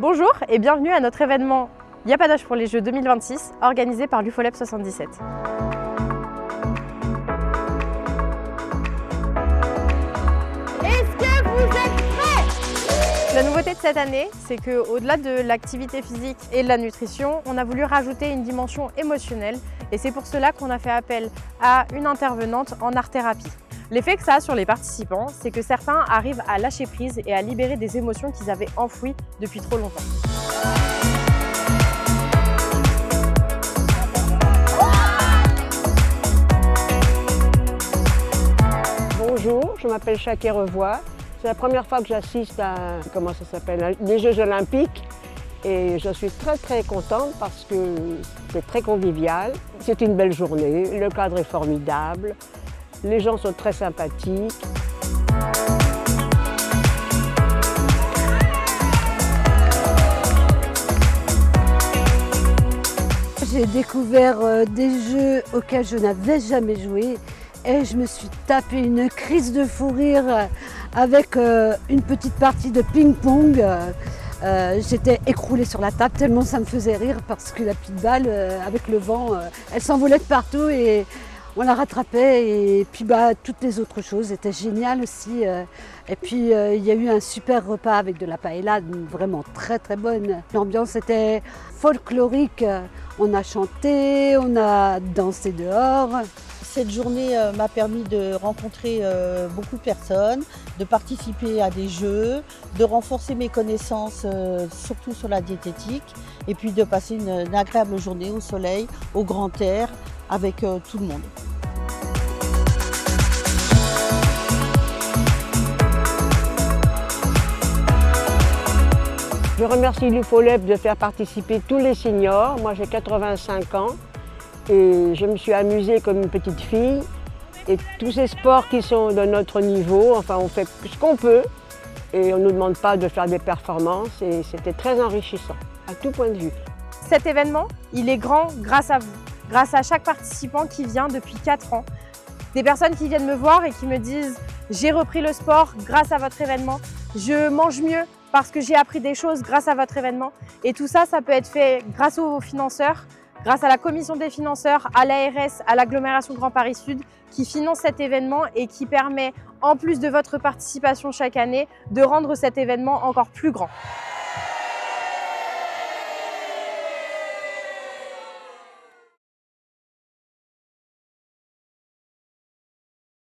Bonjour et bienvenue à notre événement Y'a pas d'âge pour les Jeux 2026 organisé par l'UFOLEP 77. Est-ce que vous êtes prêts? La nouveauté de cette année, c'est qu'au-delà de l'activité physique et de la nutrition, on a voulu rajouter une dimension émotionnelle et c'est pour cela qu'on a fait appel à une intervenante en art-thérapie. L'effet que ça a sur les participants, c'est que certains arrivent à lâcher prise et à libérer des émotions qu'ils avaient enfouies depuis trop longtemps. Bonjour, je m'appelle Chaké Revoy. C'est la première fois que j'assiste à les Jeux Olympiques et je suis très contente parce que c'est très convivial. C'est une belle journée, le cadre est formidable, les gens sont très sympathiques. J'ai découvert des jeux auxquels je n'avais jamais joué et je me suis tapé une crise de fou rire avec une petite partie de ping-pong. J'étais écroulée sur la table tellement ça me faisait rire parce que la petite balle, avec le vent, elle s'envolait de partout et on la rattrapait. Et puis toutes les autres choses étaient géniales aussi. Et puis il y a eu un super repas avec de la paella, vraiment très bonne. L'ambiance était folklorique, on a chanté, on a dansé dehors. Cette journée m'a permis de rencontrer beaucoup de personnes, de participer à des jeux, de renforcer mes connaissances surtout sur la diététique et puis de passer une agréable journée au soleil, au grand air avec tout le monde. Je remercie l'UFOLEP de faire participer tous les seniors. Moi j'ai 85 ans. Et je me suis amusée comme une petite fille. Et tous ces sports qui sont de notre niveau, enfin on fait ce qu'on peut et on ne nous demande pas de faire des performances et c'était très enrichissant à tout point de vue. Cet événement, il est grand grâce à vous, grâce à chaque participant qui vient depuis 4 ans. Des personnes qui viennent me voir et qui me disent « J'ai repris le sport grâce à votre événement, je mange mieux parce que j'ai appris des choses grâce à votre événement ». Et tout ça, ça peut être fait grâce aux financeurs, grâce à la commission des financeurs, à l'ARS, à l'agglomération Grand Paris Sud, qui finance cet événement et qui permet, en plus de votre participation chaque année, de rendre cet événement encore plus grand.